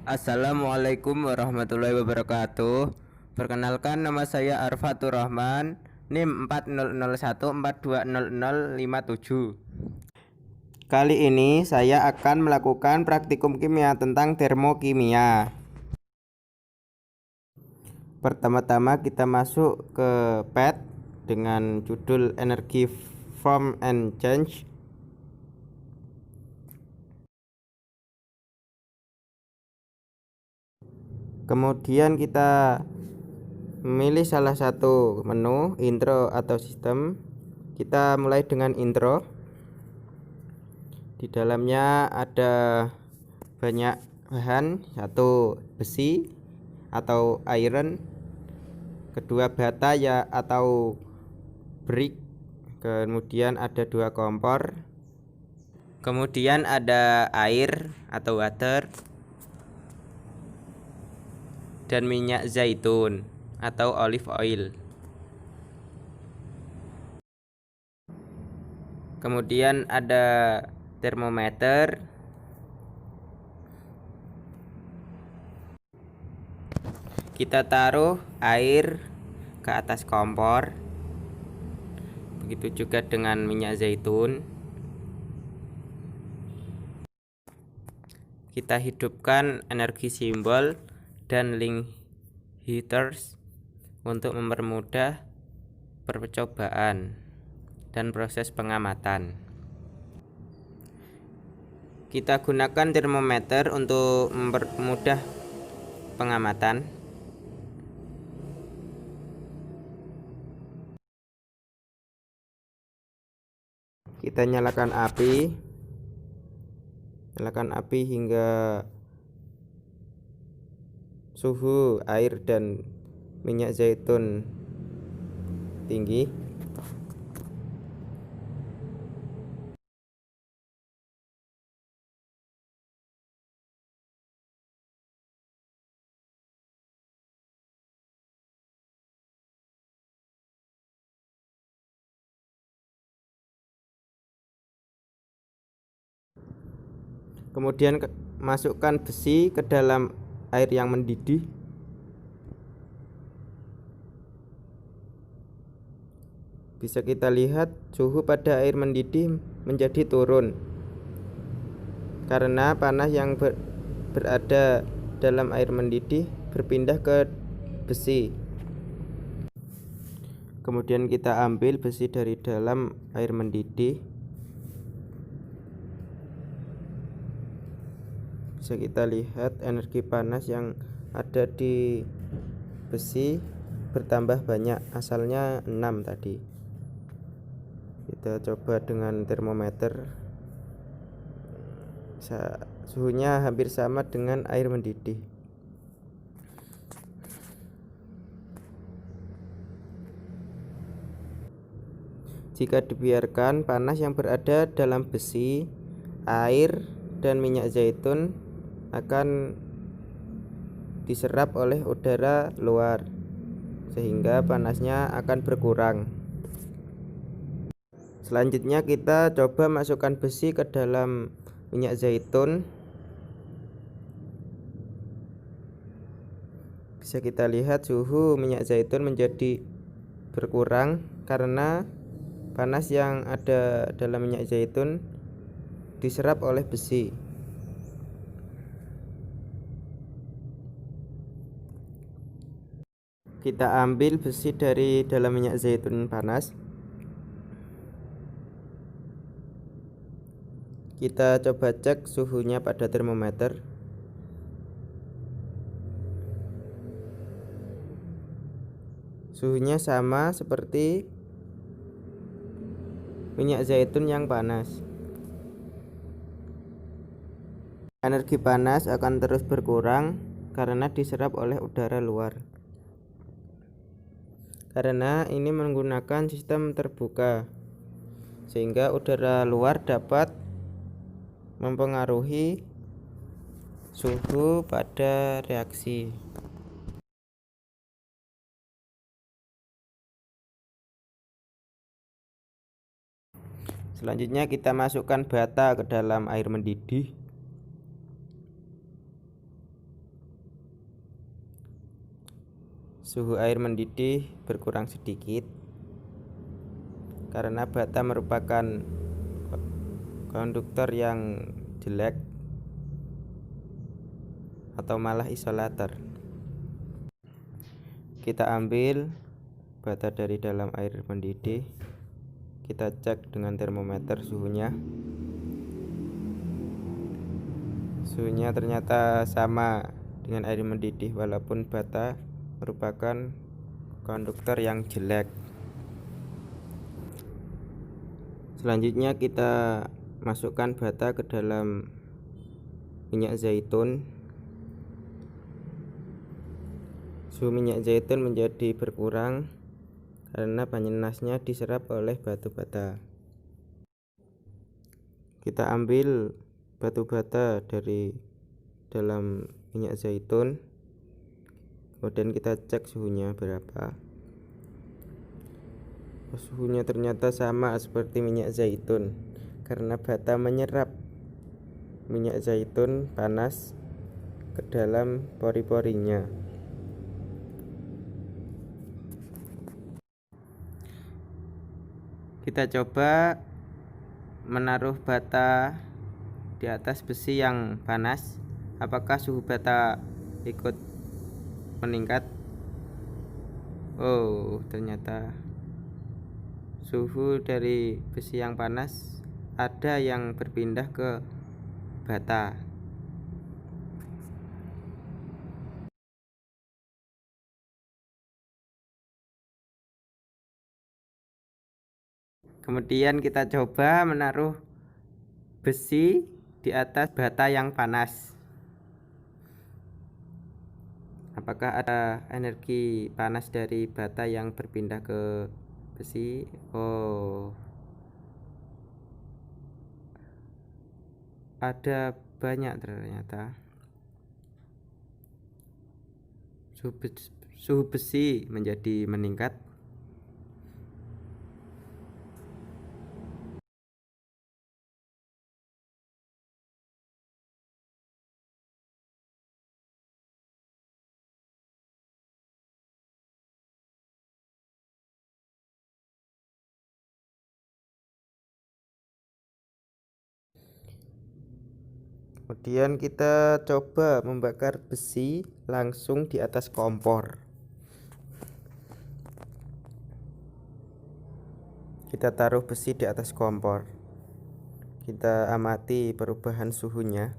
Assalamualaikum warahmatullahi wabarakatuh. Perkenalkan, nama saya Arfatur Rahman, NIM 4001420057. Kali ini saya akan melakukan praktikum kimia tentang termokimia. Pertama-tama kita masuk ke PET dengan judul Energy Form and Change. Kemudian kita memilih salah satu menu, intro atau sistem. Kita mulai dengan intro. Di dalamnya ada banyak bahan, satu besi atau iron, kedua bata ya atau brick, kemudian ada dua kompor, kemudian ada air atau water, dan minyak zaitun atau olive oil. Kemudian ada termometer, kita taruh air ke atas kompor, begitu juga dengan minyak zaitun. Kita hidupkan energi simbol dan link heaters untuk mempermudah percobaan dan proses pengamatan. Kita gunakan termometer untuk mempermudah pengamatan. Kita nyalakan api hingga suhu air dan minyak zaitun tinggi. Kemudian masukkan besi ke dalam air yang mendidih. Bisa kita lihat suhu pada air mendidih menjadi turun karena panas yang berada dalam air mendidih berpindah ke besi. Kemudian kita ambil besi dari dalam air mendidih. Bisa kita lihat energi panas yang ada di besi bertambah banyak, asalnya 6 tadi. Kita coba dengan termometer, suhunya hampir sama dengan air mendidih. Jika dibiarkan, panas yang berada dalam besi, air, dan minyak zaitun akan diserap oleh udara luar, sehingga panasnya akan berkurang. Selanjutnya kita coba masukkan besi ke dalam minyak zaitun. Bisa kita lihat suhu minyak zaitun menjadi berkurang karena panas yang ada dalam minyak zaitun diserap oleh besi. Kita ambil besi dari dalam minyak zaitun panas. Kita coba cek suhunya pada termometer. Suhunya sama seperti minyak zaitun yang panas. Energi panas akan terus berkurang karena diserap oleh udara luar. Karena ini menggunakan sistem terbuka, sehingga udara luar dapat mempengaruhi suhu pada reaksi. Selanjutnya kita masukkan bata ke dalam air mendidih. suhu air mendidih berkurang sedikit karena bata merupakan konduktor yang jelek atau malah isolator. Kita ambil bata dari dalam air mendidih, kita cek dengan termometer suhunya. Suhunya ternyata sama dengan air mendidih walaupun bata merupakan konduktor yang jelek. Selanjutnya kita masukkan bata ke dalam minyak zaitun. Suhu minyak zaitun menjadi berkurang karena panasnya diserap oleh batu bata. Kita ambil batu bata dari dalam minyak zaitun, kemudian kita cek suhunya berapa. Suhunya ternyata sama seperti minyak zaitun karena bata menyerap minyak zaitun panas ke dalam pori-porinya. Kita coba menaruh bata di atas besi yang panas. Apakah suhu bata ikut meningkat? Oh, ternyata suhu dari besi yang panas ada yang berpindah ke bata. Kemudian kita coba menaruh besi di atas bata yang panas. Apakah ada energi panas dari bata yang berpindah ke besi? Oh, ada banyak ternyata. Suhu besi menjadi meningkat. Kemudian kita coba membakar besi langsung di atas kompor. Kita taruh besi di atas kompor. Kita amati perubahan suhunya.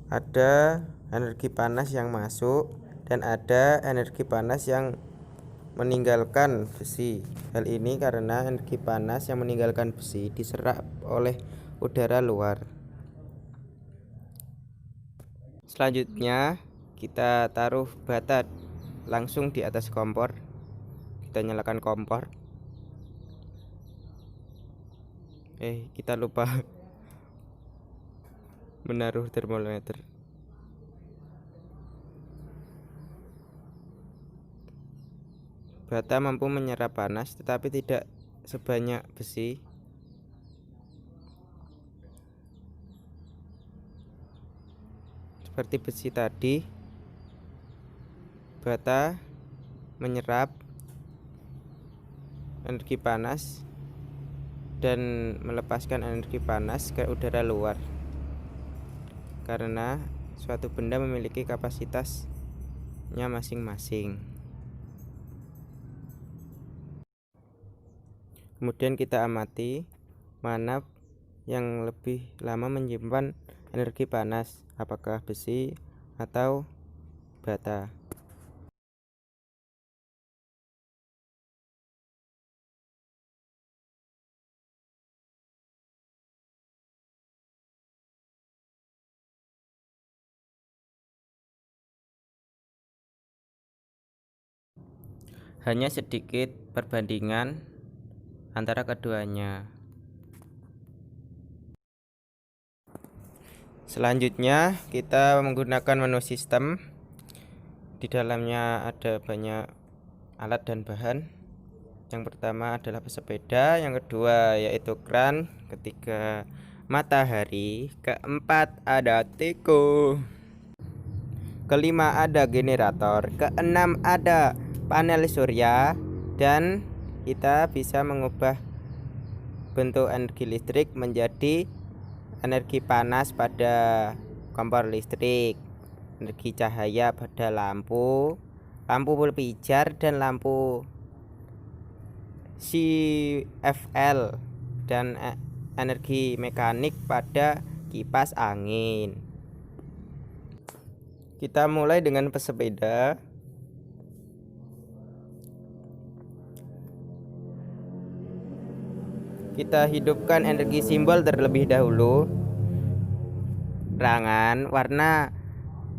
Ada energi panas yang masuk dan ada energi panas yang meninggalkan besi. Hal ini karena energi panas yang meninggalkan besi diserap oleh udara luar. Selanjutnya kita taruh bata langsung di atas kompor. Kita nyalakan kompor. Kita lupa menaruh termometer. Bata mampu menyerap panas tetapi tidak sebanyak besi. Seperti besi tadi, bata menyerap energi panas dan melepaskan energi panas ke udara luar. Karena suatu benda memiliki kapasitasnya masing-masing. Kemudian kita amati mana yang lebih lama menyimpan energi panas, apakah besi atau bata. Hanya sedikit perbandingan antara keduanya. Selanjutnya kita menggunakan menu sistem. Di dalamnya ada banyak alat dan bahan. Yang pertama adalah pesepeda, yang kedua yaitu kran, ketiga matahari, keempat ada teko, kelima ada generator, keenam ada panel surya, dan kita bisa mengubah bentuk energi listrik menjadi energi panas pada kompor listrik, energi cahaya pada lampu pijar, dan lampu CFL, dan energi mekanik pada kipas angin. Kita mulai dengan pesepeda. Kita hidupkan energi simbol terlebih dahulu. Terangan warna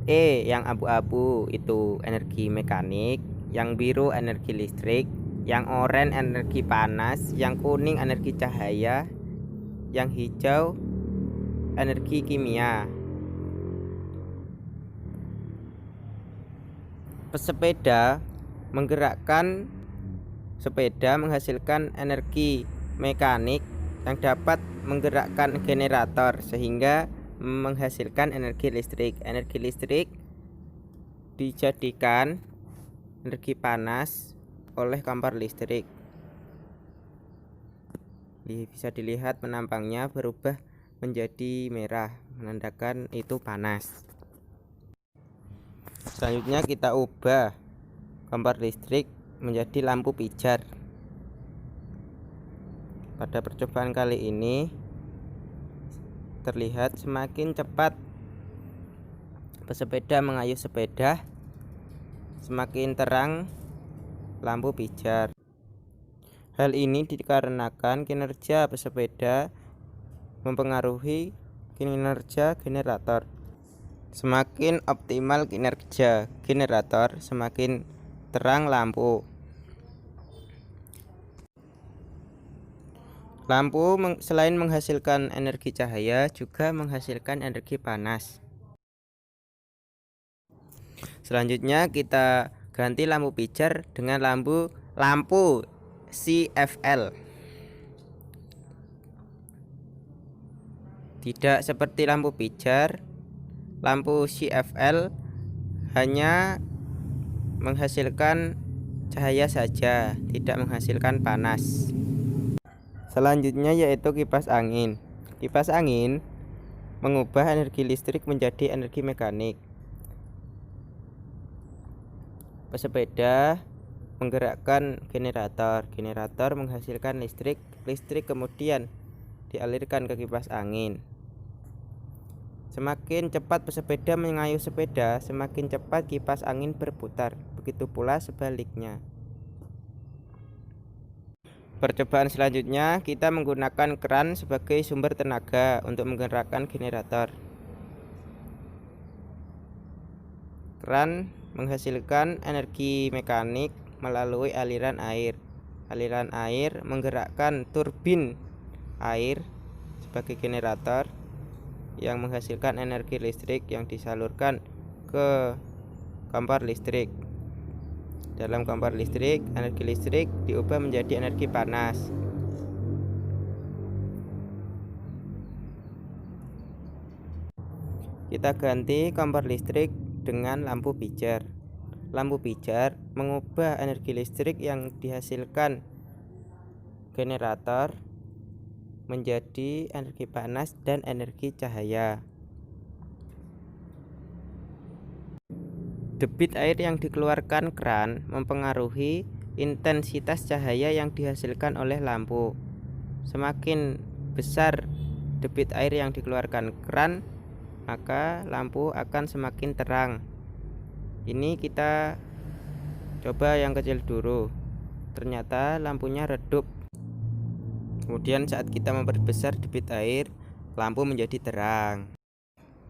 E yang abu-abu itu energi mekanik, yang biru energi listrik, yang oranye energi panas, yang kuning energi cahaya, yang hijau energi kimia. Pesepeda menggerakkan sepeda menghasilkan energi mekanik yang dapat menggerakkan generator sehingga menghasilkan energi listrik. Energi listrik dijadikan energi panas oleh kompor listrik. Bisa dilihat penampangnya berubah menjadi merah, menandakan itu panas. Selanjutnya kita ubah kompor listrik menjadi lampu pijar. Pada percobaan kali ini terlihat semakin cepat pesepeda mengayuh sepeda, semakin terang lampu pijar. Hal ini dikarenakan kinerja pesepeda mempengaruhi kinerja generator. Semakin optimal kinerja generator, semakin terang lampu. Lampu selain menghasilkan energi cahaya juga menghasilkan energi panas. Selanjutnya kita ganti lampu pijar dengan lampu CFL. Tidak seperti lampu pijar, lampu CFL hanya menghasilkan cahaya saja, tidak menghasilkan panas. Selanjutnya yaitu kipas angin. Kipas angin mengubah energi listrik menjadi energi mekanik. Pesepeda menggerakkan generator. Generator menghasilkan listrik. Listrik kemudian dialirkan ke kipas angin. Semakin cepat pesepeda mengayuh sepeda, semakin cepat kipas angin berputar. Begitu pula sebaliknya. Percobaan selanjutnya, kita menggunakan kran sebagai sumber tenaga untuk menggerakkan generator. Kran menghasilkan energi mekanik melalui aliran air. Aliran air menggerakkan turbin air sebagai generator yang menghasilkan energi listrik yang disalurkan ke kompor listrik. Dalam kompor listrik, energi listrik diubah menjadi energi panas. Kita ganti kompor listrik dengan lampu pijar. Lampu pijar mengubah energi listrik yang dihasilkan generator menjadi energi panas dan energi cahaya. Debit air yang dikeluarkan kran mempengaruhi intensitas cahaya yang dihasilkan oleh lampu. Semakin besar debit air yang dikeluarkan kran, maka lampu akan semakin terang. Ini kita coba yang kecil dulu. Ternyata lampunya redup. Kemudian saat kita memperbesar debit air, lampu menjadi terang.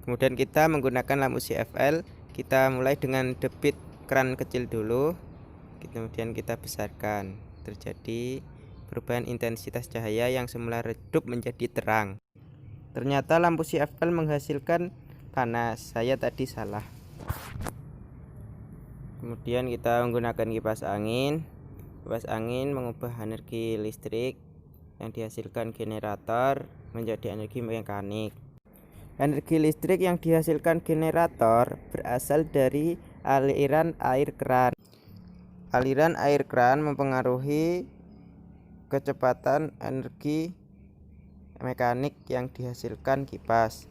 Kemudian kita menggunakan lampu CFL. Kita mulai dengan debit kran kecil dulu, kemudian kita besarkan. Terjadi perubahan intensitas cahaya yang semula redup menjadi terang. Ternyata lampu CFL menghasilkan panas. Saya tadi salah. Kemudian kita menggunakan kipas angin. Kipas angin mengubah energi listrik yang dihasilkan generator menjadi energi mekanik. Energi listrik yang dihasilkan generator berasal dari aliran air keran. Aliran air keran mempengaruhi kecepatan energi mekanik yang dihasilkan kipas.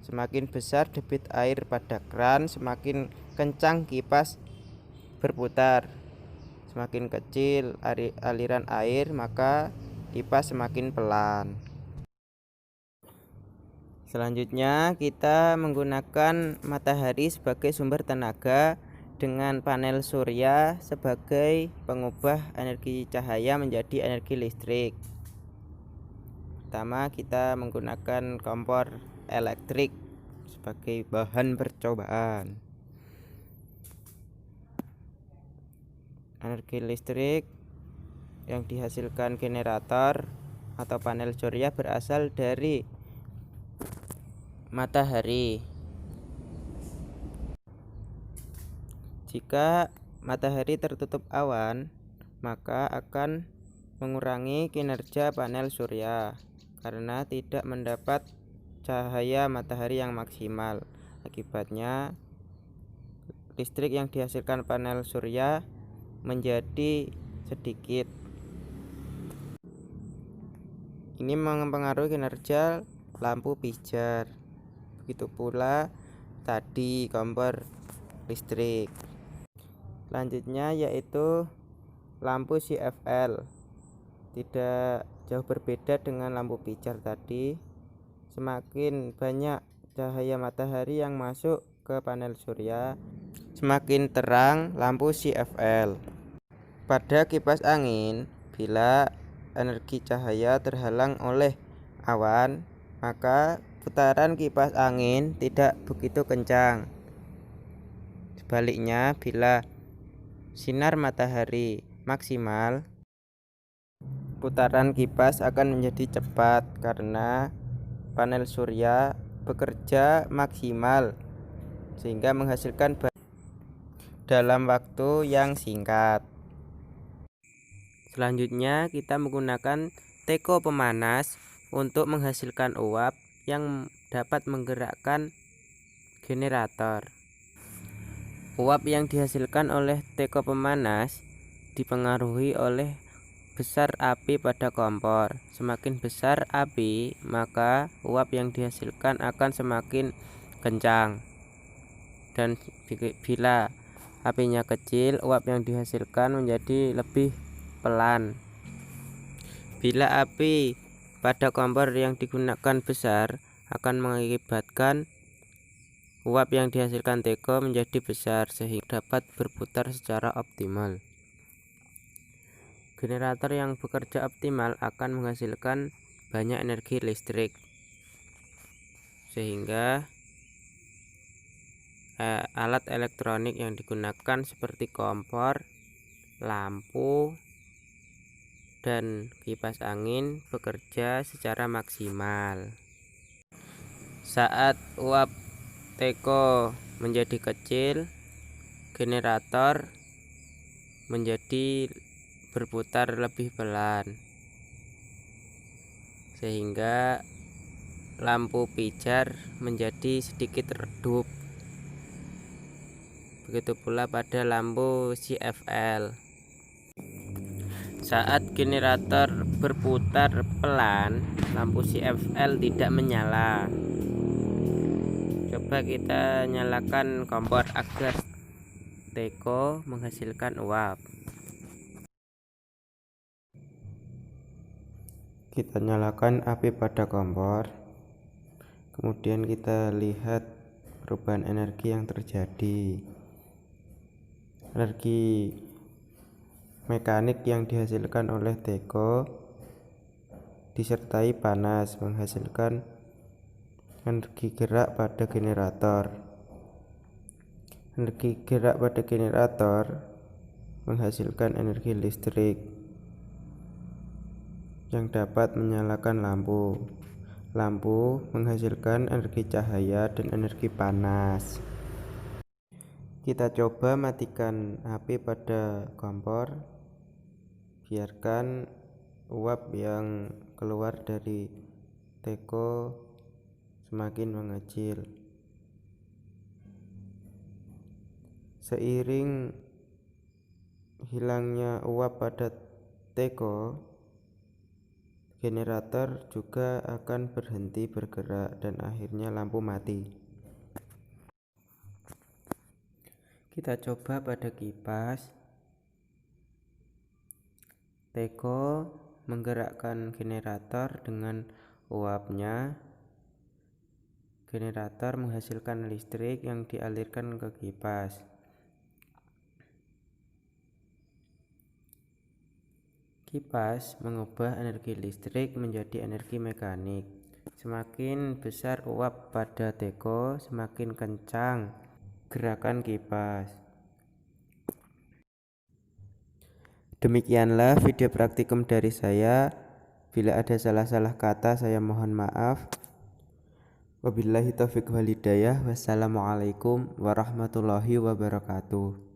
Semakin besar debit air pada keran, semakin kencang kipas berputar. Semakin kecil aliran air, maka kipas semakin pelan. Selanjutnya kita menggunakan matahari sebagai sumber tenaga dengan panel surya sebagai pengubah energi cahaya menjadi energi listrik. Pertama, kita menggunakan kompor elektrik sebagai bahan percobaan. Energi listrik yang dihasilkan generator atau panel surya berasal dari matahari. Jika matahari tertutup awan, maka akan mengurangi kinerja panel surya karena tidak mendapat cahaya matahari yang maksimal. Akibatnya, listrik yang dihasilkan panel surya menjadi sedikit. Ini mempengaruhi kinerja lampu pijar. Begitu pula tadi kompor listrik. Selanjutnya yaitu lampu CFL. Tidak jauh berbeda dengan lampu pijar tadi. Semakin banyak cahaya matahari yang masuk ke panel surya, semakin terang lampu CFL. Pada kipas angin, bila energi cahaya terhalang oleh awan, maka putaran kipas angin tidak begitu kencang. Sebaliknya, bila sinar matahari maksimal, putaran kipas akan menjadi cepat karena panel surya bekerja maksimal sehingga menghasilkan dalam waktu yang singkat. Selanjutnya kita menggunakan teko pemanas untuk menghasilkan uap yang dapat menggerakkan generator. Uap yang dihasilkan oleh teko pemanas dipengaruhi oleh besar api pada kompor. Semakin besar api, maka uap yang dihasilkan akan semakin kencang. Dan bila apinya kecil, uap yang dihasilkan menjadi lebih pelan. Bila api pada kompor yang digunakan besar, akan mengakibatkan uap yang dihasilkan teko menjadi besar sehingga dapat berputar secara optimal. Generator yang bekerja optimal akan menghasilkan banyak energi listrik sehingga alat elektronik yang digunakan seperti kompor, lampu, dan kipas angin bekerja secara maksimal. Saat uap teko menjadi kecil, generator menjadi berputar lebih pelan sehingga lampu pijar menjadi sedikit redup. Begitu pula pada lampu CFL. Saat generator berputar pelan, lampu CFL tidak menyala. Coba kita nyalakan kompor agar teko menghasilkan uap. Kita nyalakan api pada kompor. Kemudian kita lihat perubahan energi yang terjadi. Energi mekanik yang dihasilkan oleh teko disertai panas menghasilkan energi gerak pada generator. Energi gerak pada generator menghasilkan energi listrik yang dapat menyalakan lampu. Lampu menghasilkan energi cahaya dan energi panas. Kita coba matikan HP pada kompor, biarkan uap yang keluar dari teko semakin mengecil. Seiring hilangnya uap pada teko, generator juga akan berhenti bergerak dan akhirnya lampu mati. Kita coba pada kipas. Teko menggerakkan generator dengan uapnya. Generator menghasilkan listrik yang dialirkan ke kipas. Kipas mengubah energi listrik menjadi energi mekanik. Semakin besar uap pada teko, semakin kencang gerakan kipas. Demikianlah video praktikum dari saya. Bila ada salah-salah kata, saya mohon maaf. Wabillahi taufiq wal hidayah. Wassalamualaikum warahmatullahi wabarakatuh.